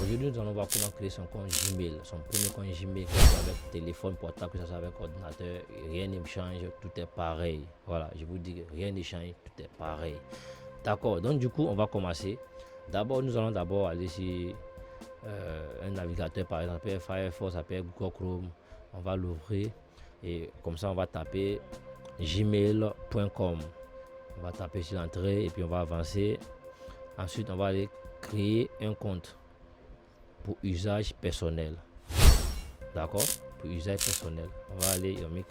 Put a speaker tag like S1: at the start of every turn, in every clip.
S1: Aujourd'hui, nous allons voir comment créer son compte Gmail, son premier compte Gmail, que ce soit avec téléphone portable, que ce soit avec ordinateur. Rien ne change, tout est pareil. Voilà, je vous dis que rien ne change, tout est pareil. D'accord, donc du coup, on va commencer. D'abord, nous allons d'abord aller sur un navigateur, par exemple, ça peut Firefox, ça peut Google Chrome. On va l'ouvrir et comme ça, on va taper gmail.com. On va taper sur l'entrée et puis on va avancer. Ensuite, on va aller créer un compte pour usage personnel. D'accord? Pour usage personnel. On va aller, on va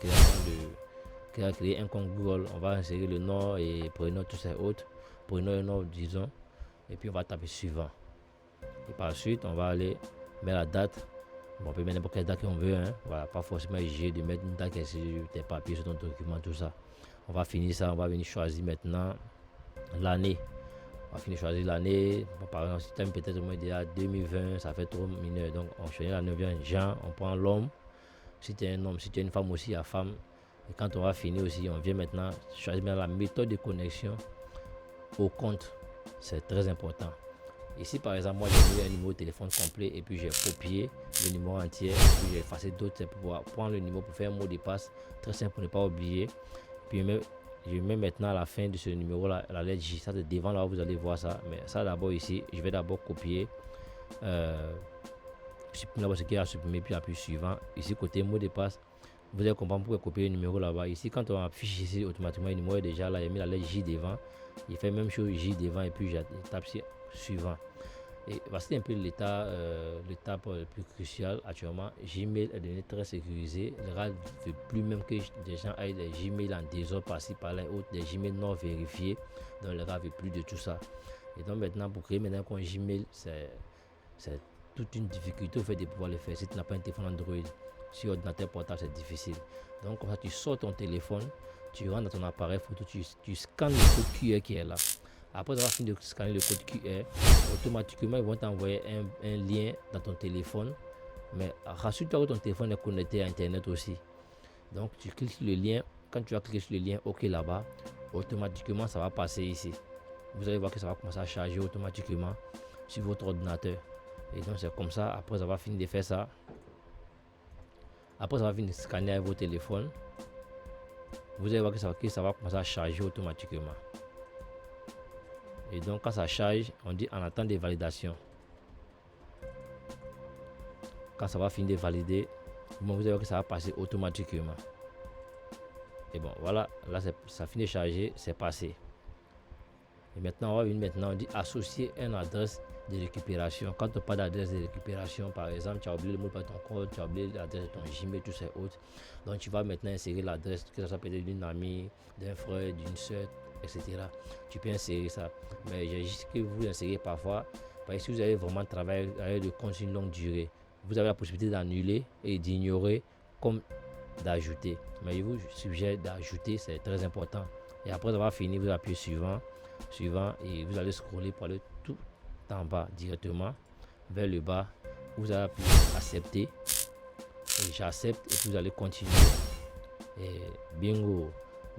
S1: créer un compte Google. On va insérer le nom et prénom, tout ça autres. Prénom et nom, disons. Et puis on va taper suivant. Et par la suite, on va aller mettre la date. Bon, on peut mettre n'importe quelle date qu'on veut. Hein. Voilà, pas forcément obligé de mettre une date qui est sur tes papiers, sur ton document, tout ça. On va finir ça. On va venir choisir maintenant l'année. On va finir choisir l'année. Bon, par exemple, si tu aimes peut-être au moins déjà 2020, ça fait trop mineur. Donc, on choisit la 9e Jean, on prend l'homme. Si tu es un homme, si tu es une femme aussi, la femme. Et quand on va finir aussi, on vient maintenant choisir la méthode de connexion au compte. C'est très important. Ici, par exemple, moi j'ai mis un numéro de téléphone complet et puis j'ai copié le numéro entier et puis j'ai effacé d'autres pour pouvoir prendre le numéro pour faire un mot de passe très simple pour ne pas oublier. Puis je mets maintenant à la fin de ce numéro là la lettre J. Ça c'est devant là, vous allez voir ça. Mais ça d'abord ici, je vais d'abord copier. Supprimer d'abord ce qu'il y a à supprimer puis appuyer suivant. Ici côté mot de passe, vous allez comprendre pourquoi copier le numéro là-bas. Ici quand on affiche ici automatiquement le numéro est déjà là, il a mis la lettre J devant. Il fait même chose J devant et puis je tape sur suivant. Et voici un peu l'étape le plus crucial actuellement. Gmail est devenu très sécurisé. Le RAD ne veut plus même que des gens aient des Gmail en désordre par-ci par-là, autres des Gmail non vérifiés. Donc le RAD ne veut plus de tout ça. Et donc maintenant pour créer maintenant un compte Gmail, c'est toute une difficulté au fait de pouvoir le faire. Si tu n'as pas un téléphone Android, sur ordinateur portable, c'est difficile. Donc comme ça, tu sors ton téléphone, tu rentres dans ton appareil photo, tu scannes le code QR qui est là. Après avoir fini de scanner le code QR, automatiquement ils vont t'envoyer un lien dans ton téléphone. Mais rassure-toi que ton téléphone est connecté à Internet aussi. Donc tu cliques sur le lien. Quand tu vas cliquer sur le lien OK là-bas, automatiquement ça va passer ici. Vous allez voir que ça va commencer à charger automatiquement sur votre ordinateur. Et donc c'est comme ça, après avoir fini de faire ça, après avoir fini de scanner avec votre téléphone, vous allez voir que ça va commencer à charger automatiquement. Et donc quand ça charge, on dit en attente de validation. Quand ça va finir de valider, bon, vous allez voir que ça va passer automatiquement. Et bon voilà, là ça finit de charger, c'est passé. Et maintenant on va venir on dit associer une adresse de récupération. Quand tu n'as pas d'adresse de récupération, par exemple, tu as oublié le mot de ton compte, tu as oublié l'adresse de ton Gmail, tout ça autres. Donc tu vas maintenant insérer l'adresse, que ce soit peut-être d'une amie, d'un frère, d'une soeur, etc. Tu peux insérer ça. Mais j'ai juste que vous insérez parfois, parce que si vous avez vraiment travaillé avec le compte sur une longue durée, vous avez la possibilité d'annuler et d'ignorer comme d'ajouter. Mais je vous suggère d'ajouter, c'est très important. Et après avoir fini, vous appuyez suivant et vous allez scroller pour aller tout en bas directement vers le bas. Vous allez appuyer accepter et j'accepte et puis vous allez continuer. Et bingo,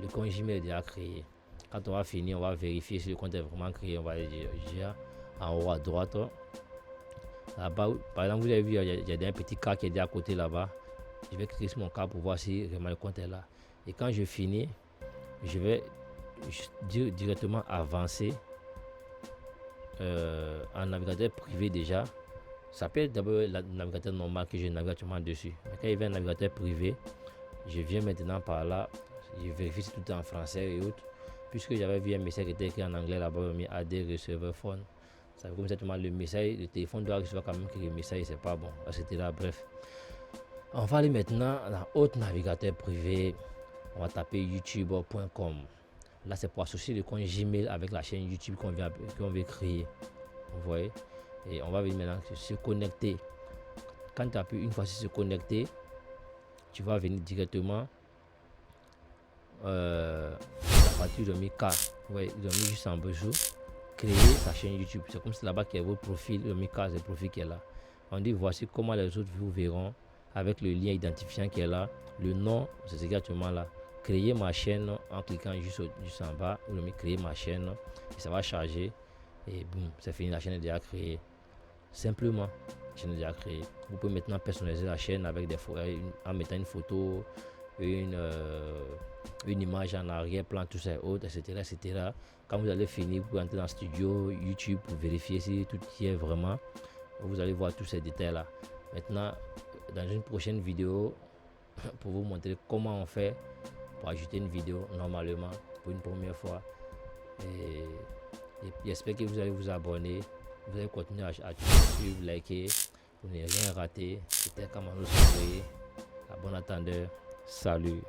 S1: le compte Gmail est déjà créé. Quand on va finir, on va vérifier si le compte est vraiment créé. On va aller dire en haut à droite. Là-bas, par exemple, vous avez vu, il y a un petit cas qui est déjà à côté là-bas. Je vais cliquer sur mon cas pour voir si vraiment le compte est là. Et quand je finis, je vais directement avancer en navigateur privé déjà. Ça peut être d'abord le navigateur normal que je navigue actuellement dessus. Mais quand il y a un navigateur privé, je viens maintenant par là, je vérifie si tout est en français et autres. Puisque j'avais vu un message qui était écrit en anglais là-bas, mis AD receiver phone. Ça veut dire que le message, le téléphone doit recevoir quand même que le message c'est pas bon, etc. Bref, on va aller maintenant dans autre navigateur privé. On va taper youtube.com. Là c'est pour associer le compte Gmail avec la chaîne YouTube qu'on veut créer. Vous voyez, et on va venir maintenant se connecter. Quand tu appuies une fois sur se connecter, tu vas venir directement à partir de mes cas. Ouais, ils ont mis juste en dessous créer sa chaîne YouTube. C'est comme si là-bas qu'il y a votre profil, le Mika, c'est le profil qui est là. On dit voici comment les autres vous verront avec le lien identifiant qui est là. Le nom, c'est exactement là. Créer ma chaîne en cliquant juste en bas. Vous créer ma chaîne et ça va charger. Et boum, c'est fini, la chaîne est déjà créée. simplement. Je l'ai déjà créé. Vous pouvez maintenant personnaliser la chaîne avec en mettant une photo, une image en arrière-plan, tout ça, autres, etc., etc. Quand vous allez finir, vous pouvez entrer dans le studio YouTube pour vérifier si tout y est vraiment. Vous allez voir tous ces détails-là. Maintenant, dans une prochaine vidéo, pour vous montrer comment on fait pour ajouter une vidéo normalement pour une première fois. Et j'espère que vous allez vous abonner. Vous allez continuer à suivre, liker pour ne rien rater. C'était Kamano Soumé, à bon attendeur. Salut.